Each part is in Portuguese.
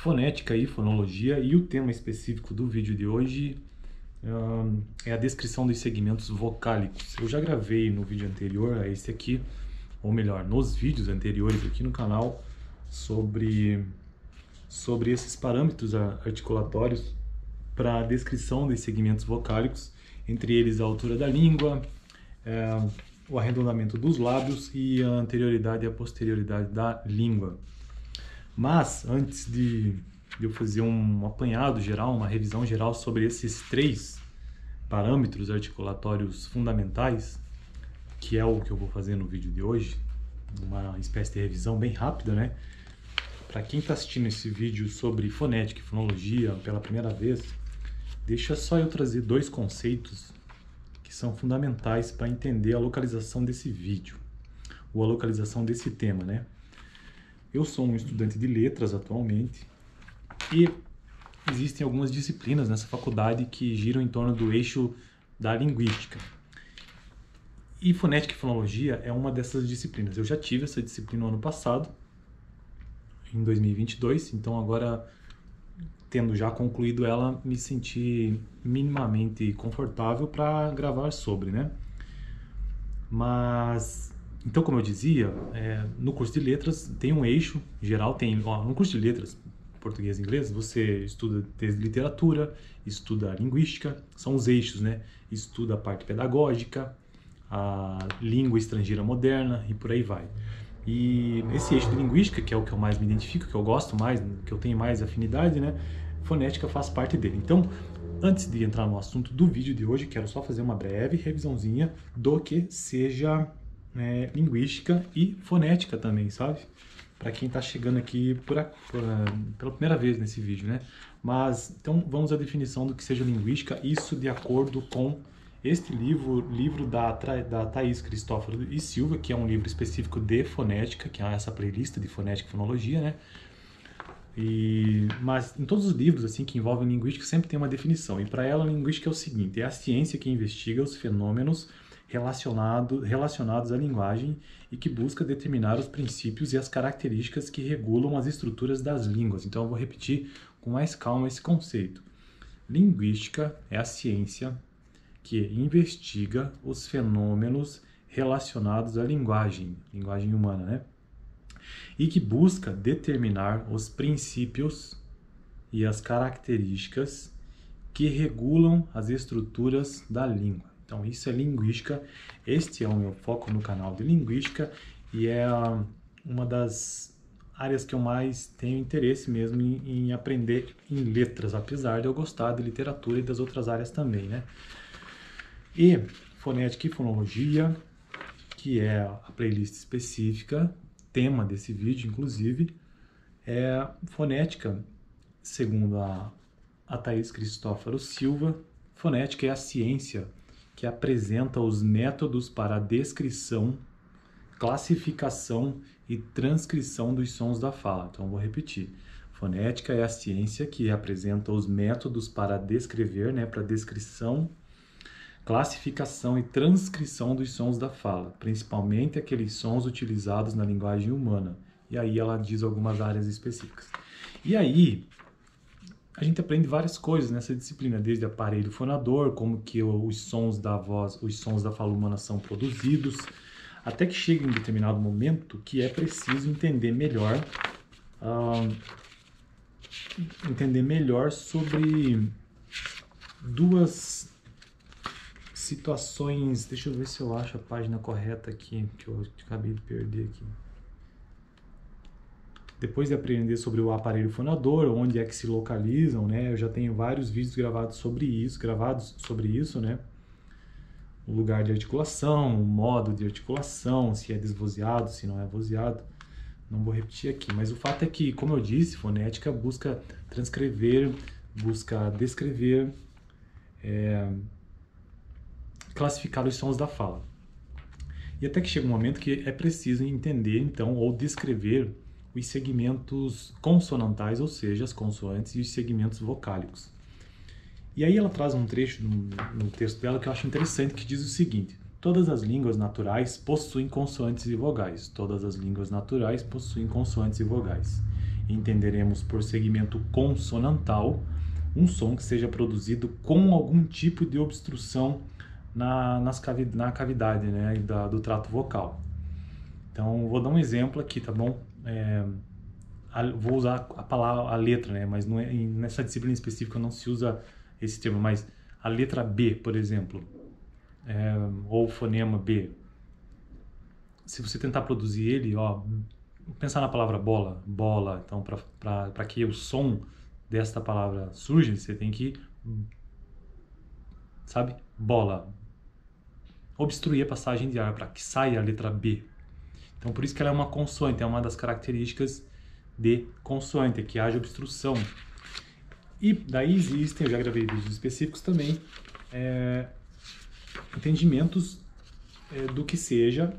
fonética e fonologia, e o tema específico do vídeo de hoje é a descrição dos segmentos vocálicos. Eu já gravei no vídeo anterior a esse aqui, ou melhor, nos vídeos anteriores aqui no canal, sobre esses parâmetros articulatórios para a descrição dos segmentos vocálicos, entre eles a altura da língua, o arredondamento dos lábios e a anterioridade e a posterioridade da língua. Mas, antes de eu fazer um apanhado geral, uma revisão geral sobre esses três parâmetros articulatórios fundamentais, que é o que eu vou fazer no vídeo de hoje, uma espécie de revisão bem rápida, né? Para quem está assistindo esse vídeo sobre fonética e fonologia pela primeira vez, deixa só eu trazer dois conceitos que são fundamentais para entender a localização desse vídeo, ou a localização desse tema, né? Eu sou um estudante de letras atualmente e existem algumas disciplinas nessa faculdade que giram em torno do eixo da linguística. E fonética e fonologia é uma dessas disciplinas. Eu já tive essa disciplina no ano passado, em 2022, então agora, tendo já concluído ela, me senti minimamente confortável para gravar sobre, né? Mas, então, como eu dizia, no curso de letras tem um eixo geral, no curso de letras, português e inglês, você estuda desde literatura, estuda linguística, são os eixos, né? Estuda a parte pedagógica, a língua estrangeira moderna e por aí vai. E esse eixo de linguística, que é o que eu mais me identifico, que eu gosto mais, que eu tenho mais afinidade, né? Fonética faz parte dele. Então, antes de entrar no assunto do vídeo de hoje, quero só fazer uma breve revisãozinha do que seja linguística e fonética também, sabe? Para quem está chegando aqui pela primeira vez nesse vídeo, né? Mas, então, vamos à definição do que seja linguística, isso de acordo com este livro da Thaís Cristófaro e Silva, que é um livro específico de fonética, que é essa playlist de fonética e fonologia, né? Mas em todos os livros assim que envolvem linguística sempre tem uma definição, e para ela a linguística é o seguinte: é a ciência que investiga os fenômenos relacionados à linguagem e que busca determinar os princípios e as características que regulam as estruturas das línguas. Então eu vou repetir com mais calma esse conceito. Linguística é a ciência que investiga os fenômenos relacionados à linguagem humana, né? E que busca determinar os princípios e as características que regulam as estruturas da língua. Então, isso é linguística. Este é o meu foco no canal de linguística e é uma das áreas que eu mais tenho interesse mesmo em aprender em letras, apesar de eu gostar de literatura e das outras áreas também, né? E fonética e fonologia, que é a playlist específica, tema desse vídeo, inclusive, é fonética, segundo a Thaís Cristófaro Silva. Fonética é a ciência que apresenta os métodos para a descrição, classificação e transcrição dos sons da fala. Então, vou repetir. Fonética é a ciência que apresenta os métodos para descrever, né, para descrição, classificação e transcrição dos sons da fala, principalmente aqueles sons utilizados na linguagem humana. E aí ela diz algumas áreas específicas. E aí a gente aprende várias coisas nessa disciplina, desde aparelho fonador, como que os sons da voz, os sons da fala humana são produzidos, até que chega em determinado momento que é preciso entender melhor sobre duas situações. Deixa eu ver se eu acho a página correta aqui, que eu acabei de perder aqui. Depois de aprender sobre o aparelho fonador, onde é que se localizam, né? Eu já tenho vários vídeos gravados sobre isso, né? O lugar de articulação, o modo de articulação, se é desvozeado, se não é vozeado. Não vou repetir aqui, mas o fato é que, como eu disse, fonética busca transcrever, busca descrever, classificar os sons da fala. E até que chega um momento que é preciso entender, então, ou descrever os segmentos consonantais, ou seja, as consoantes e os segmentos vocálicos. E aí ela traz um trecho no texto dela que eu acho interessante, que diz o seguinte: todas as línguas naturais possuem consoantes e vogais. Todas as línguas naturais possuem consoantes e vogais. entenderemos por segmento consonantal um som que seja produzido com algum tipo de obstrução na cavidade, né, do trato vocal. Então, vou dar um exemplo aqui, tá bom? Vou usar a letra, né, mas nessa disciplina específica não se usa esse termo, mas a letra B, por exemplo, ou o fonema B, se você tentar produzir ele, ó, pensar na palavra bola, bola, então para que o som desta palavra surja, você tem que, sabe, bola, obstruir a passagem de ar para que saia a letra B. Então por isso que ela é uma consoante, é uma das características de consoante, é que haja obstrução. E daí existem, eu já gravei vídeos específicos também, entendimentos do que seja,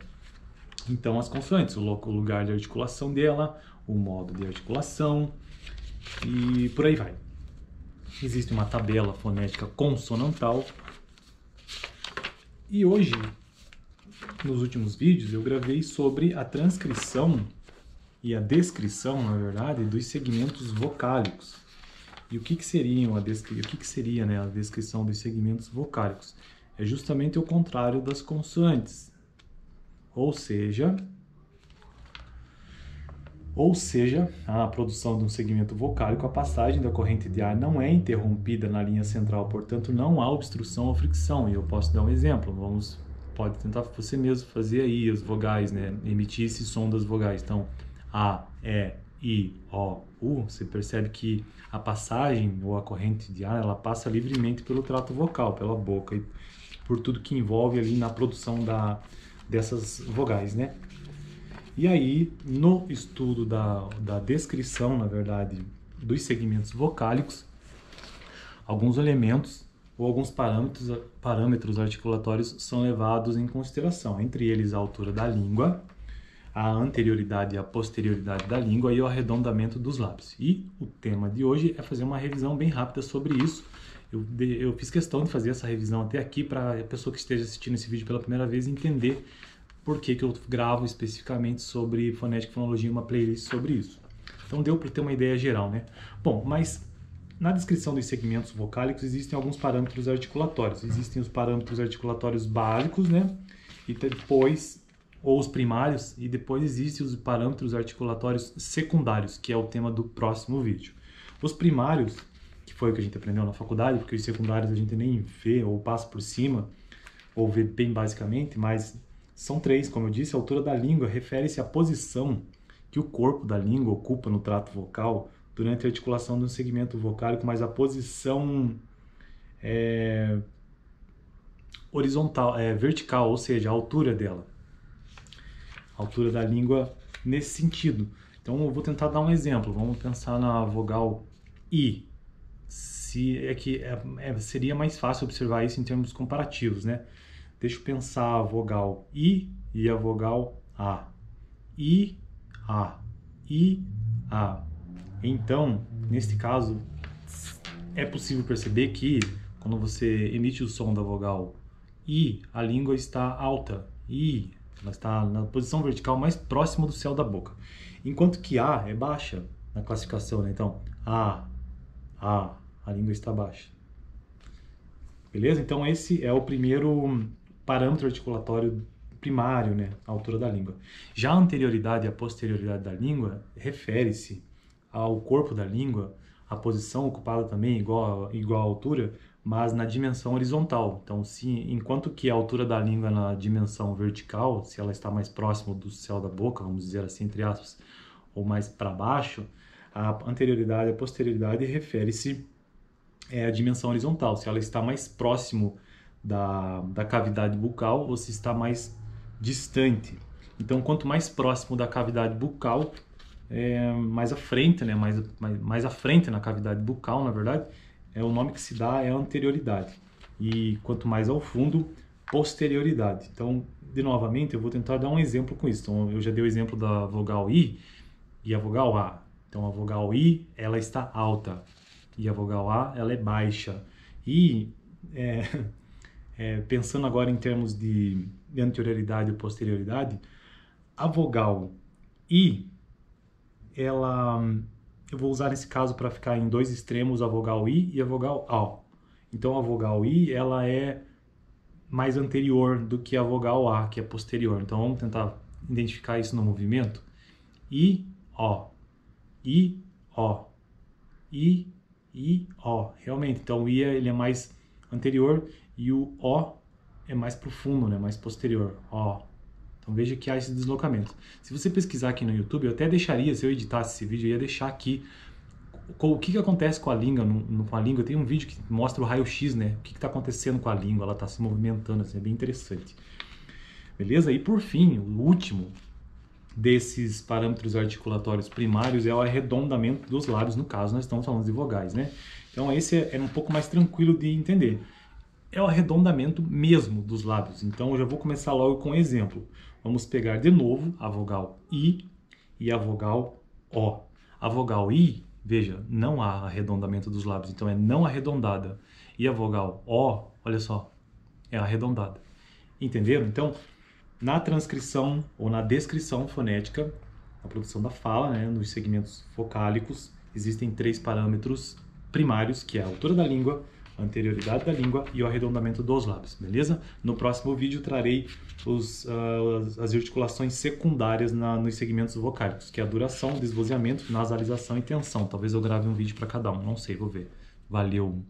então, as consoantes, o lugar de articulação dela, o modo de articulação e por aí vai. Existe uma tabela fonética consonantal. E hoje, nos últimos vídeos, eu gravei sobre a transcrição e a descrição, na verdade, dos segmentos vocálicos. E o que seria, né, a descrição dos segmentos vocálicos? É justamente o contrário das consoantes. Ou seja, a produção de um segmento vocálico, a passagem da corrente de ar não é interrompida na linha central, portanto não há obstrução ou fricção. E eu posso dar um exemplo, pode tentar você mesmo fazer aí as vogais, né? Emitir esse som das vogais. Então, A, E, I, O, U, você percebe que a passagem ou a corrente de ar, ela passa livremente pelo trato vocal, pela boca e por tudo que envolve ali na produção dessas vogais, né? E aí, no estudo da descrição, na verdade, dos segmentos vocálicos, alguns elementos ou alguns parâmetros articulatórios são levados em consideração, entre eles a altura da língua, a anterioridade e a posterioridade da língua e o arredondamento dos lábios. E o tema de hoje é fazer uma revisão bem rápida sobre isso. Eu fiz questão de fazer essa revisão até aqui para a pessoa que esteja assistindo esse vídeo pela primeira vez entender por que eu gravo especificamente sobre fonética e fonologia, uma playlist sobre isso. Então deu para ter uma ideia geral, né? Bom, mas na descrição dos segmentos vocálicos existem alguns parâmetros articulatórios. Existem os parâmetros articulatórios básicos, né? E depois, ou os primários, e depois existem os parâmetros articulatórios secundários, que é o tema do próximo vídeo. Os primários, que foi o que a gente aprendeu na faculdade, porque os secundários a gente nem vê ou passa por cima, ou vê bem basicamente, mas são três, como eu disse. A altura da língua refere-se à posição que o corpo da língua ocupa no trato vocal durante a articulação de um segmento vocálico, mas a posição horizontal, vertical, ou seja, a altura dela. A altura da língua nesse sentido. Então eu vou tentar dar um exemplo. Vamos pensar na vogal I. Seria mais fácil observar isso em termos comparativos, né? Deixa eu pensar a vogal I e a vogal A. I, A. I, A. Então, neste caso, é possível perceber que quando você emite o som da vogal I, a língua está alta. I, ela está na posição vertical mais próxima do céu da boca. Enquanto que A é baixa na classificação, né? Então, A, a língua está baixa. Beleza? Então esse é o primeiro parâmetro articulatório primário, né? A altura da língua. Já a anterioridade e a posterioridade da língua refere-se ao corpo da língua, a posição ocupada também igual à altura, mas na dimensão horizontal. Então, enquanto que a altura da língua na dimensão vertical, se ela está mais próximo do céu da boca, vamos dizer assim, entre aspas, ou mais para baixo, a anterioridade e a posterioridade refere-se à dimensão horizontal. Se ela está mais próximo da cavidade bucal ou se está mais distante. Então, quanto mais próximo da cavidade bucal, mais à frente, né? mais à frente na cavidade bucal, na verdade, o nome que se dá é anterioridade. E quanto mais ao fundo, posterioridade. Então, novamente, eu vou tentar dar um exemplo com isso. Então, eu já dei o exemplo da vogal I e a vogal A. Então, a vogal I, ela está alta e a vogal A, ela é baixa. E, pensando agora em termos de anterioridade e posterioridade, a vogal I, ela eu vou usar nesse caso para ficar em dois extremos a vogal I e a vogal O. Então a vogal I, ela é mais anterior do que a vogal A, que é posterior. Então vamos tentar identificar isso no movimento. I, O. I, O. I, O. Realmente, então o I ele é mais anterior e o O é mais profundo, né? Mais posterior. O. Então veja que há esse deslocamento. Se você pesquisar aqui no YouTube, eu até deixaria, se eu editasse esse vídeo, eu ia deixar aqui o que acontece com a língua. Com a língua tem um vídeo que mostra o raio-x, né? O que está acontecendo com a língua, ela está se movimentando, assim, é bem interessante. Beleza? E por fim, o último desses parâmetros articulatórios primários é o arredondamento dos lábios, no caso nós estamos falando de vogais, né? Então esse é um pouco mais tranquilo de entender. É o arredondamento mesmo dos lábios. Então eu já vou começar logo com um exemplo. Vamos pegar de novo a vogal I e a vogal O. A vogal I, veja, não há arredondamento dos lábios, então é não arredondada. E a vogal O, olha só, é arredondada. Entenderam? Então, na transcrição ou na descrição fonética, na produção da fala, né, nos segmentos vocálicos, existem 3 parâmetros primários, que é a altura da língua, a anterioridade da língua e o arredondamento dos lábios, beleza? No próximo vídeo trarei as articulações secundárias nos segmentos vocálicos, que é a duração, desvozeamento, nasalização e tensão. Talvez eu grave um vídeo para cada um, não sei, vou ver. Valeu!